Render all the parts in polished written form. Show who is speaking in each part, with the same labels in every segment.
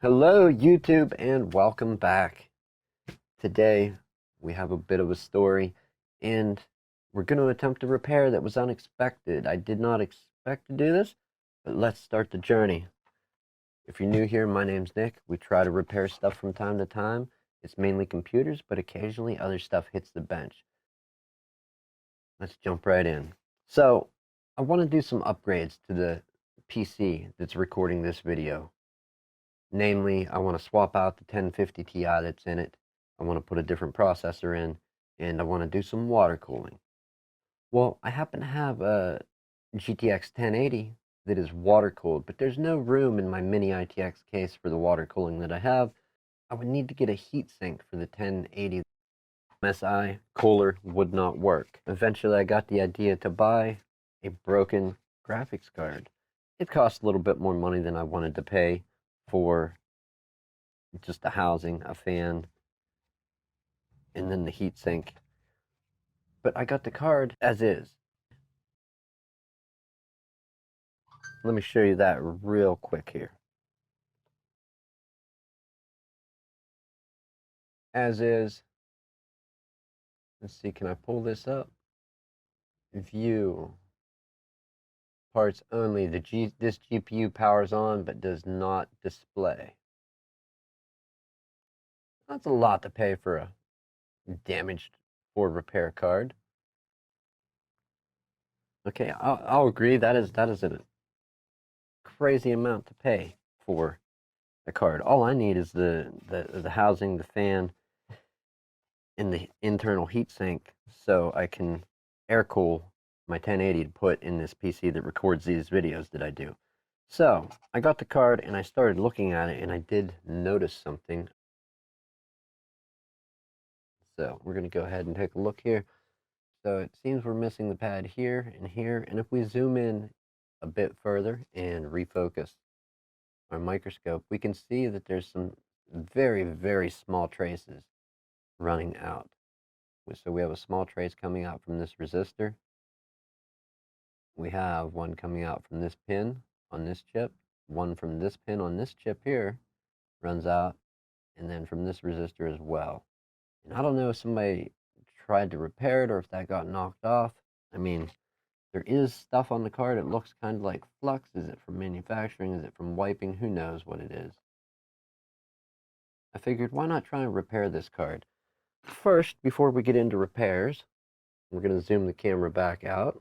Speaker 1: Hello YouTube and welcome back. Today we have a bit of a story and we're going to attempt a repair that was unexpected. I did not expect to do this, but let's start the journey. If you're new here, my name's Nick. We try to repair stuff from time to time. It's mainly computers, but occasionally other stuff hits the bench. Let's jump right in. So I want to do some upgrades to the PC that's recording this video. Namely, I want to swap out the 1050 Ti that's in it. I want to put a different processor in, and I want to do some water cooling. Well, I happen to have a GTX 1080 that is water cooled, but there's no room in my mini ITX case for the water cooling that I have. I would need to get a heatsink for the 1080. MSI cooler would not work. Eventually, I got the idea to buy a broken graphics card. It cost a little bit more money than I wanted to pay for just the housing, a fan, and then the heatsink. But I got the card as is. Let me show you that real quick here. As is. Let's see, can I pull this up? View. Parts only. This GPU powers on but does not display. That's a lot to pay for a damaged for repair card. Okay, I'll agree that is a crazy amount to pay for a card. All I need is the housing, the fan, and the internal heatsink so I can air cool my 1080 to put in this PC that records these videos that I do. So I got the card and I started looking at it and I did notice something. So we're going to go ahead and take a look here. So it seems we're missing the pad here and here. And if we zoom in a bit further and refocus our microscope, we can see that there's some very, very small traces running out. So we have a small trace coming out from this resistor. We have one coming out from this pin on this chip. One from this pin on this chip here runs out. And then from this resistor as well. And I don't know if somebody tried to repair it or if that got knocked off. I mean, there is stuff on the card. It looks kind of like flux. Is it from manufacturing? Is it from wiping? Who knows what it is. I figured, why not try and repair this card? First, before we get into repairs, we're going to zoom the camera back out.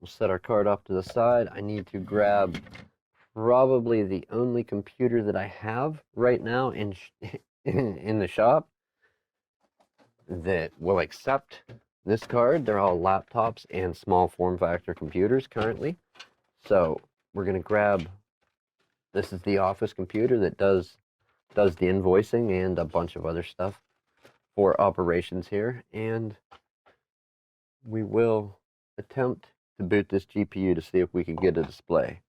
Speaker 1: We'll set our card off to the side. I need to grab probably the only computer that I have right now in the shop that will accept this card. They're all laptops and small form factor computers currently. So we're going to grab, this is the office computer that does the invoicing and a bunch of other stuff for operations here, and we will attempt to boot this GPU to see if we can get a display.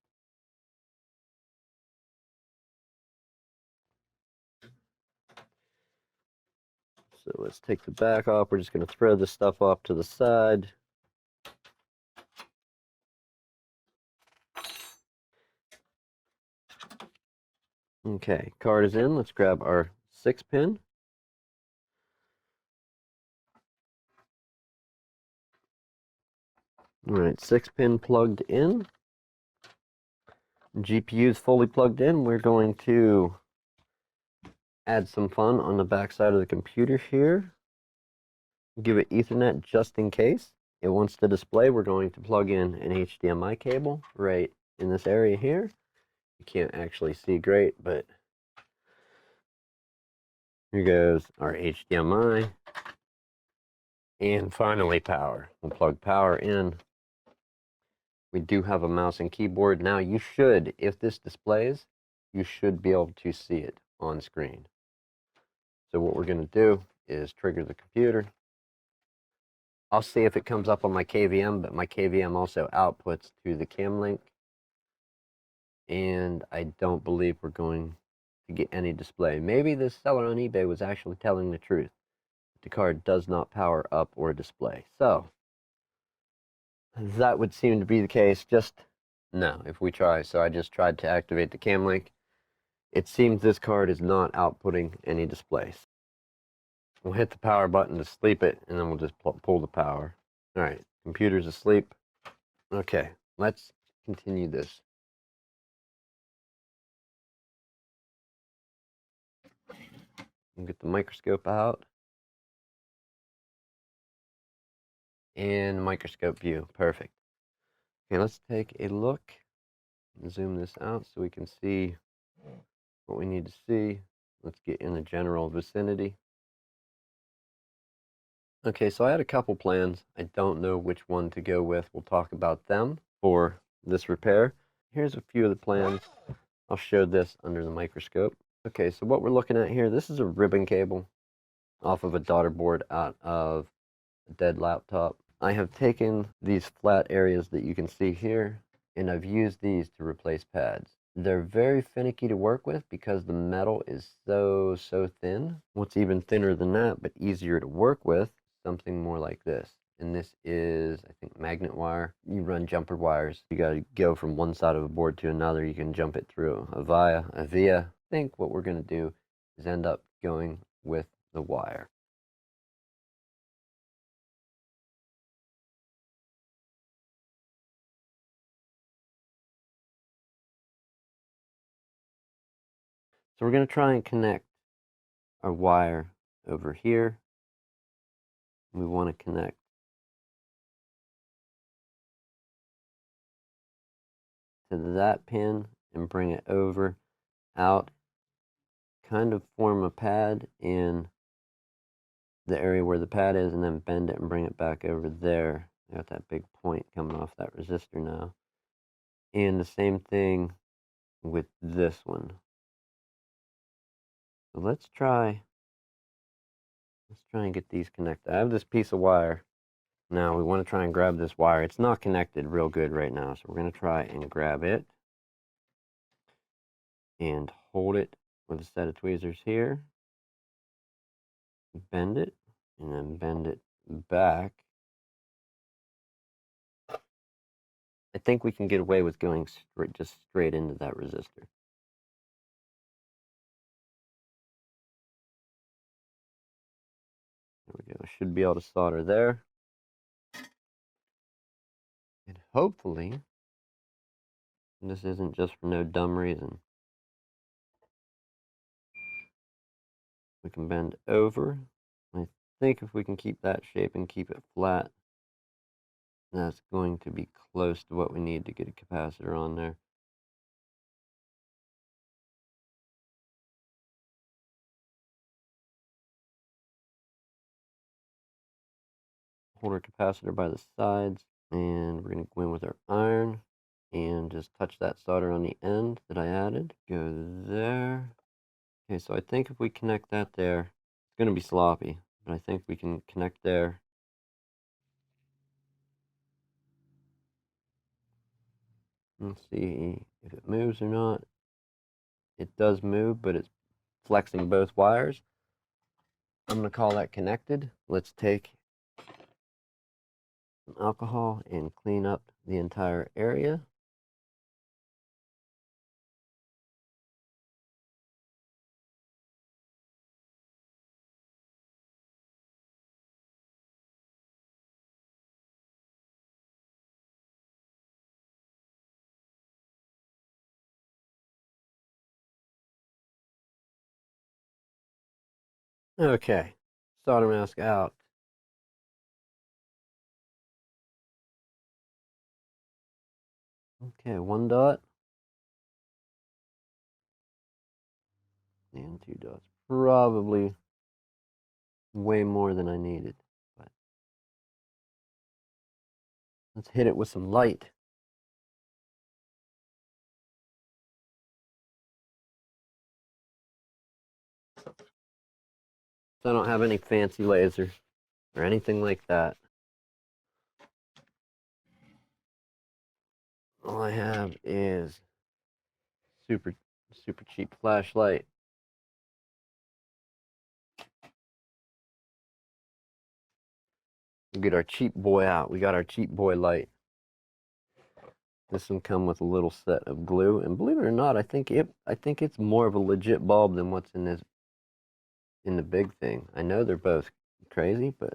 Speaker 1: So let's take the back off. We're just going to throw this stuff off to the side. Okay, card is in. Let's grab our 6-pin. All right, 6-pin plugged in. GPU is fully plugged in. We're going to add some fun on the back side of the computer here. Give it Ethernet just in case it wants to display. We're going to plug in an HDMI cable right in this area here. You can't actually see great, but here goes our HDMI. And finally, power. We'll plug power in. We do have a mouse and keyboard. Now you should, if this displays, you should be able to see it on screen. So what we're going to do is trigger the computer. I'll see if it comes up on my KVM, but my KVM also outputs to the cam link. And I don't believe we're going to get any display. Maybe this seller on eBay was actually telling the truth. The card does not power up or display. So that would seem to be the case. Just No, if we try. So I just tried to activate the cam link. It seems this card is not outputting any displays. We'll hit the power button to sleep it, and then we'll just pull the power. All right, computer's asleep. Okay, let's continue this. We'll get the microscope out. And microscope view, perfect. Okay, let's take a look and zoom this out so we can see what we need to see. Let's get in the general vicinity. Okay, so I had a couple plans. I don't know which one to go with. We'll talk about them for this repair. Here's a few of the plans. I'll show this under the microscope. Okay, so what we're looking at here, this is a ribbon cable off of a daughter board out of a dead laptop. I have taken these flat areas that you can see here, and I've used these to replace pads. They're very finicky to work with because the metal is so thin. What's even thinner than that, but easier to work with, something more like this. And this is, I think, magnet wire. You run jumper wires. You got to go from one side of a board to another. You can jump it through a via. I think what we're going to do is end up going with the wire. So we're going to try and connect our wire over here. We want to connect to that pin and bring it over, out, kind of form a pad in the area where the pad is, and then bend it and bring it back over there. Got that big point coming off that resistor now. And the same thing with this one. So let's try and get these connected. I have this piece of wire. Now we want to try and grab this wire. It's not connected real good right now, so we're going to try and grab it and hold it with a set of tweezers here. Bend it, and then bend it back. I think we can get away with going just straight into that resistor. There we go. Should be able to solder there. And hopefully, this isn't just for no dumb reason. We can bend over. I think if we can keep that shape and keep it flat, that's going to be close to what we need to get a capacitor on there. Hold our capacitor by the sides, and we're going to go in with our iron and just touch that solder on the end that I added. Go there. Okay, so I think if we connect that there, it's going to be sloppy, but I think we can connect there. Let's see if it moves or not. It does move, but it's flexing both wires. I'm going to call that connected. Let's take some alcohol and clean up the entire area. Okay, solder mask out. Okay, 1 dot and 2 dots. Probably way more than I needed, but let's hit it with some light. So I don't have any fancy laser or anything like that. All I have is super cheap flashlight. We'll get our cheap boy out. We got our cheap boy light. This one come with a little set of glue, and believe it or not, I think it's more of a legit bulb than what's in the big thing. I know they're both crazy, but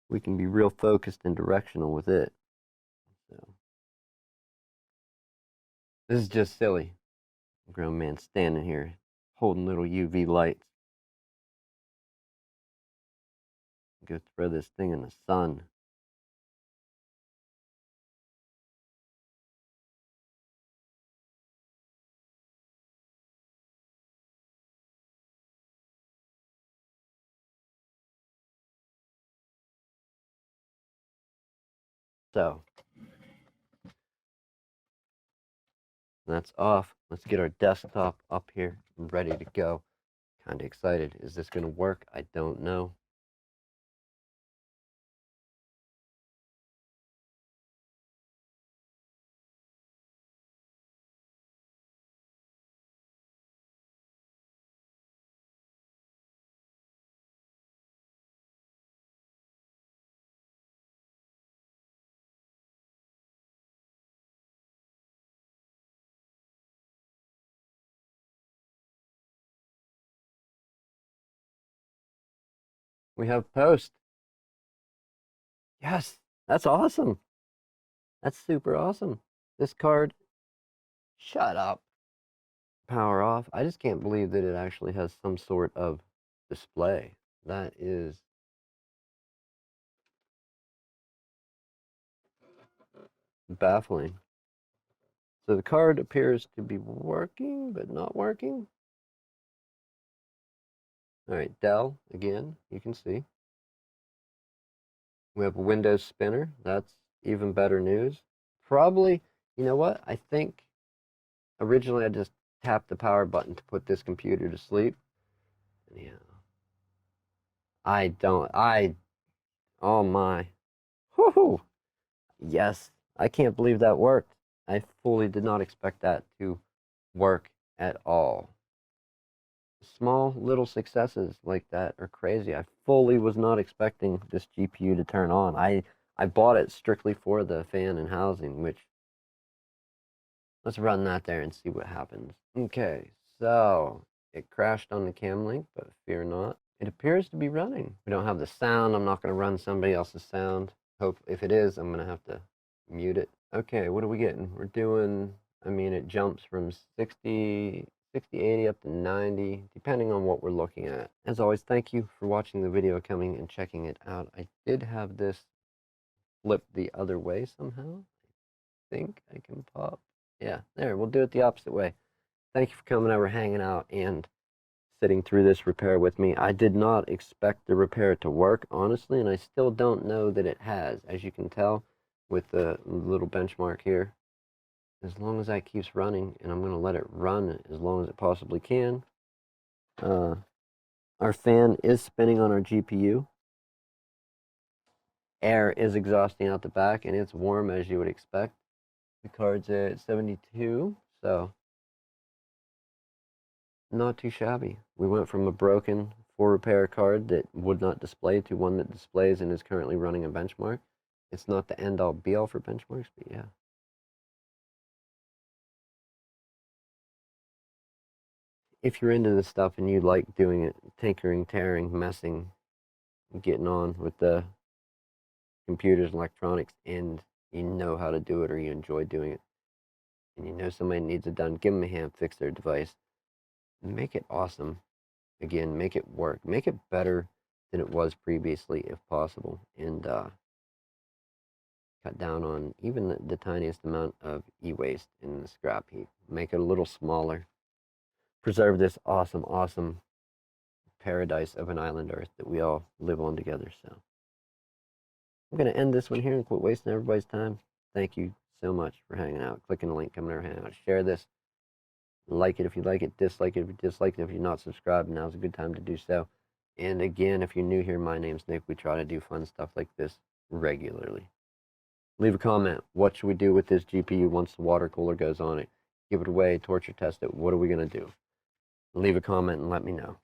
Speaker 1: we can be real focused and directional with it. So this is just silly. A grown man standing here holding little UV lights. Go throw this thing in the sun. So that's off. Let's get our desktop up here and ready to go. Kind of excited. Is this going to work? I don't know. We have post. Yes, that's awesome. That's super awesome. This card, shut up. Power off. I just can't believe that it actually has some sort of display. That is baffling. So the card appears to be working, but not working. All right, Dell, again, you can see. We have a Windows spinner. That's even better news. Probably, you know what? I think originally I just tapped the power button to put this computer to sleep. Yeah. Oh my. Whoo! Yes, I can't believe that worked. I fully did not expect that to work at all. Small little successes like that are crazy. I fully was not expecting this GPU to turn on. I bought it strictly for the fan and housing, which let's run that there and see what happens. Okay, so it crashed on the cam link, but fear not. It appears to be running. We don't have the sound. I'm not going to run somebody else's sound. Hope if it is, I'm going to have to mute it. Okay, what are we getting? We're doing, I mean, it jumps from 60, 80 up to 90, depending on what we're looking at. As always, thank you for watching the video, coming and checking it out. I did have this flipped the other way somehow. I think I can pop. Yeah, there, we'll do it the opposite way. Thank you for coming over, hanging out, and sitting through this repair with me. I did not expect the repair to work, honestly, and I still don't know that it has. As you can tell with the little benchmark here, as long as that keeps running, and I'm going to let it run as long as it possibly can. Our fan is spinning on our GPU. Air is exhausting out the back, and it's warm as you would expect. The card's at 72, so not too shabby. We went from a broken for repair card that would not display to one that displays and is currently running a benchmark. It's not the end all be all for benchmarks, but yeah. If you're into this stuff and you like doing it, tinkering, tearing, messing, getting on with the computers and electronics, and you know how to do it or you enjoy doing it, and you know somebody needs it done, give them a hand, fix their device, make it awesome. Again, make it work, make it better than it was previously if possible, and cut down on even the tiniest amount of e-waste in the scrap heap. Make it a little smaller. Preserve this awesome, awesome paradise of an island Earth that we all live on together. So I'm going to end this one here and quit wasting everybody's time. Thank you so much for hanging out, clicking the link, coming over, hanging out. Share this. Like it if you like it, dislike it if you dislike it. If you're not subscribed, now's a good time to do so. And again, if you're new here, my name's Nick. We try to do fun stuff like this regularly. Leave a comment. What should we do with this GPU once the water cooler goes on it? Give it away, torture test it. What are we going to do? Leave a comment and let me know.